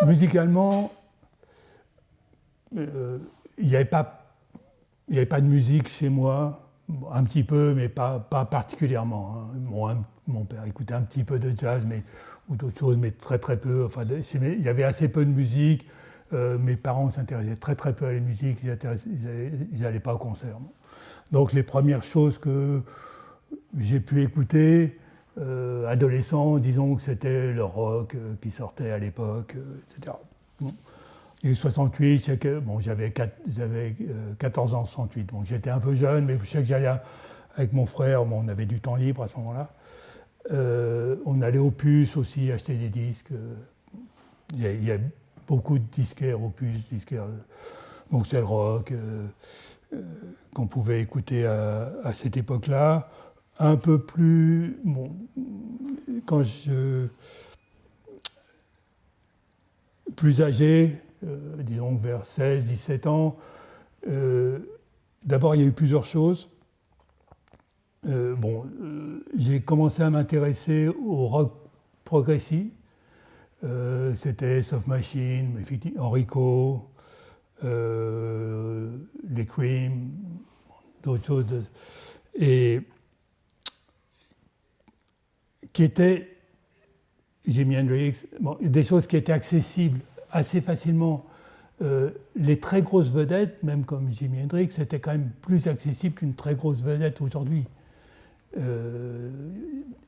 musicalement, il n'y avait pas de musique chez moi, un petit peu, mais pas particulièrement. Hein. Mon père écoutait un petit peu de jazz ou d'autres choses, mais très très peu. Enfin, il y avait assez peu de musique. Mes parents s'intéressaient très très peu à la musique, ils n'allaient pas au concert. Donc les premières choses que j'ai pu écouter, adolescent, disons que c'était le rock qui sortait à l'époque, etc. Bon. Et 68, j'avais 14 ans en 68, donc j'étais un peu jeune, mais je sais que j'allais avec mon frère, on avait du temps libre à ce moment-là. On allait au Puce aussi acheter des disques. Il y a beaucoup de disquaires au Puce, donc c'est le rock qu'on pouvait écouter à cette époque-là. Un peu plus, plus âgé, disons vers 16, 17 ans, d'abord il y a eu plusieurs choses. J'ai commencé à m'intéresser au rock progressif. C'était Soft Machine, Enrico, les Cream, d'autres choses. Et qui étaient, Jimi Hendrix, des choses qui étaient accessibles assez facilement. Les très grosses vedettes, même comme Jimi Hendrix, c'était quand même plus accessible qu'une très grosse vedette aujourd'hui.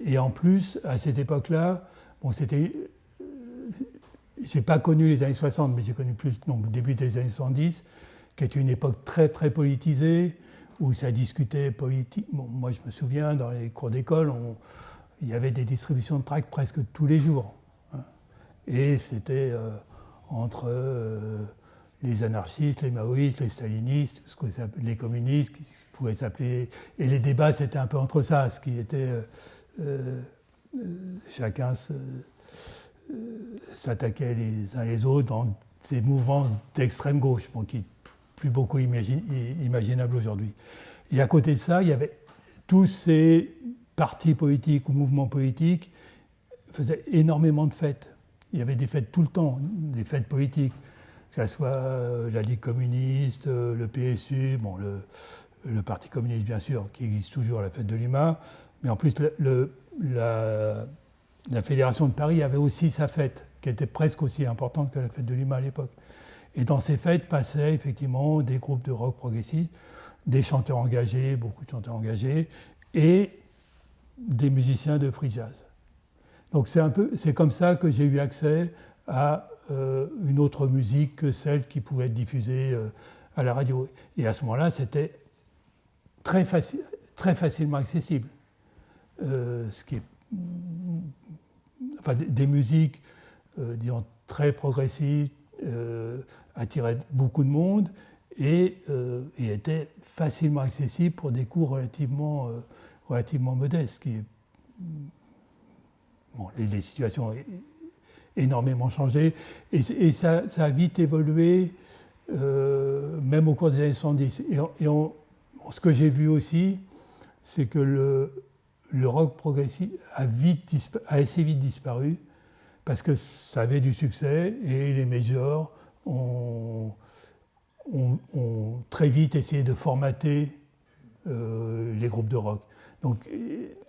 Et en plus, à cette époque-là, j'ai pas connu les années 60, mais j'ai connu plus le début des années 70, qui est une époque très très politisée, où ça discutait politique. Moi, je me souviens, dans les cours d'école, il y avait des distributions de tracts presque tous les jours. Hein. Et c'était entre les anarchistes, les maoïstes, les stalinistes, les communistes, qui pouvaient s'appeler. Et les débats, c'était un peu entre ça, ce qui était. Chacun s'attaquait les uns les autres dans ces mouvements d'extrême gauche, qui ne sont plus beaucoup imaginables aujourd'hui. Et à côté de ça, il y avait tous ces partis politiques ou mouvements politiques faisaient énormément de fêtes. Il y avait des fêtes tout le temps, des fêtes politiques, que ce soit la Ligue communiste, le PSU, le Parti communiste bien sûr, qui existe toujours, la fête de Lima, mais en plus la Fédération de Paris avait aussi sa fête, qui était presque aussi importante que la fête de Lima à l'époque. Et dans ces fêtes passaient effectivement des groupes de rock progressif, des chanteurs engagés, beaucoup de chanteurs engagés, et des musiciens de free jazz. Donc c'est comme ça que j'ai eu accès à une autre musique que celle qui pouvait être diffusée à la radio. Et à ce moment-là, c'était très facilement accessible. Des musiques, disons, très progressives, attiraient beaucoup de monde et étaient facilement accessibles pour des coûts relativement modestes. Les situations ont énormément changé et ça a vite évolué, même au cours des années 70. Ce que j'ai vu aussi, c'est que le rock progressif a assez vite disparu parce que ça avait du succès et les majors ont très vite essayé de formater les groupes de rock. Donc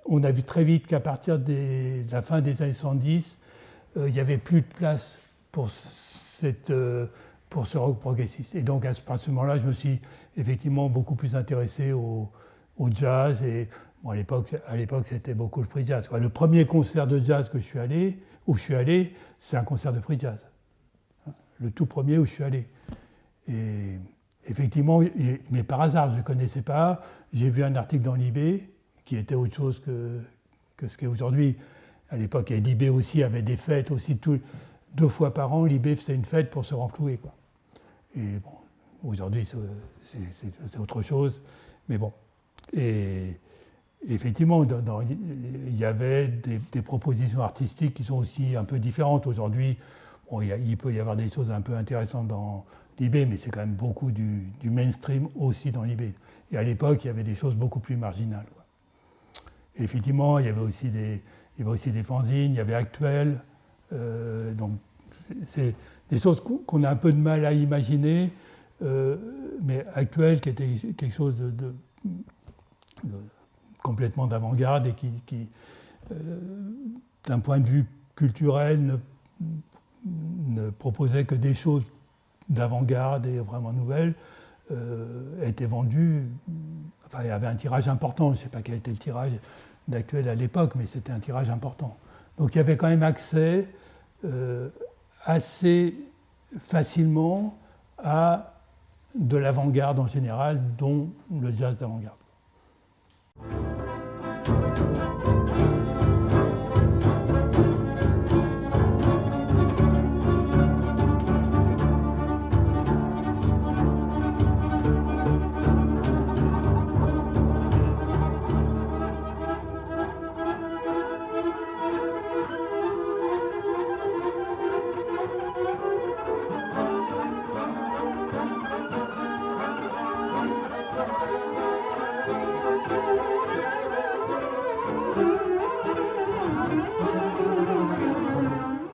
on a vu très vite qu'à partir de la fin des années 70, il n'y avait plus de place pour ce rock progressiste. Et donc à ce moment-là, je me suis effectivement beaucoup plus intéressé au jazz. Et à l'époque, c'était beaucoup le free jazz. Le premier concert de jazz où je suis allé, c'est un concert de free jazz. Le tout premier où je suis allé. Et effectivement, mais par hasard, je ne connaissais pas. J'ai vu un article dans l'IB qui était autre chose que ce qu'est aujourd'hui. À l'époque, l'IB aussi avait des fêtes aussi 2 fois par an. L'IB faisait une fête pour se renflouer, quoi. Et bon, aujourd'hui, c'est autre chose. Mais bon. Et effectivement, il y avait des propositions artistiques qui sont aussi un peu différentes. Aujourd'hui, il peut y avoir des choses un peu intéressantes dans l'IB, mais c'est quand même beaucoup du mainstream aussi dans l'IB. Et à l'époque, il y avait des choses beaucoup plus marginales, quoi. Et effectivement, il y avait aussi des fanzines, il y avait Actuel, donc c'est des choses qu'on a un peu de mal à imaginer, mais actuelles, qui étaient quelque chose de complètement d'avant-garde et qui d'un point de vue culturel, ne proposait que des choses d'avant-garde et vraiment nouvelles, étaient vendues. Enfin, il y avait un tirage important. Je ne sais pas quel était le tirage d'Actuel à l'époque, mais c'était un tirage important. Donc il y avait quand même accès assez facilement à de l'avant-garde en général, dont le jazz d'avant-garde.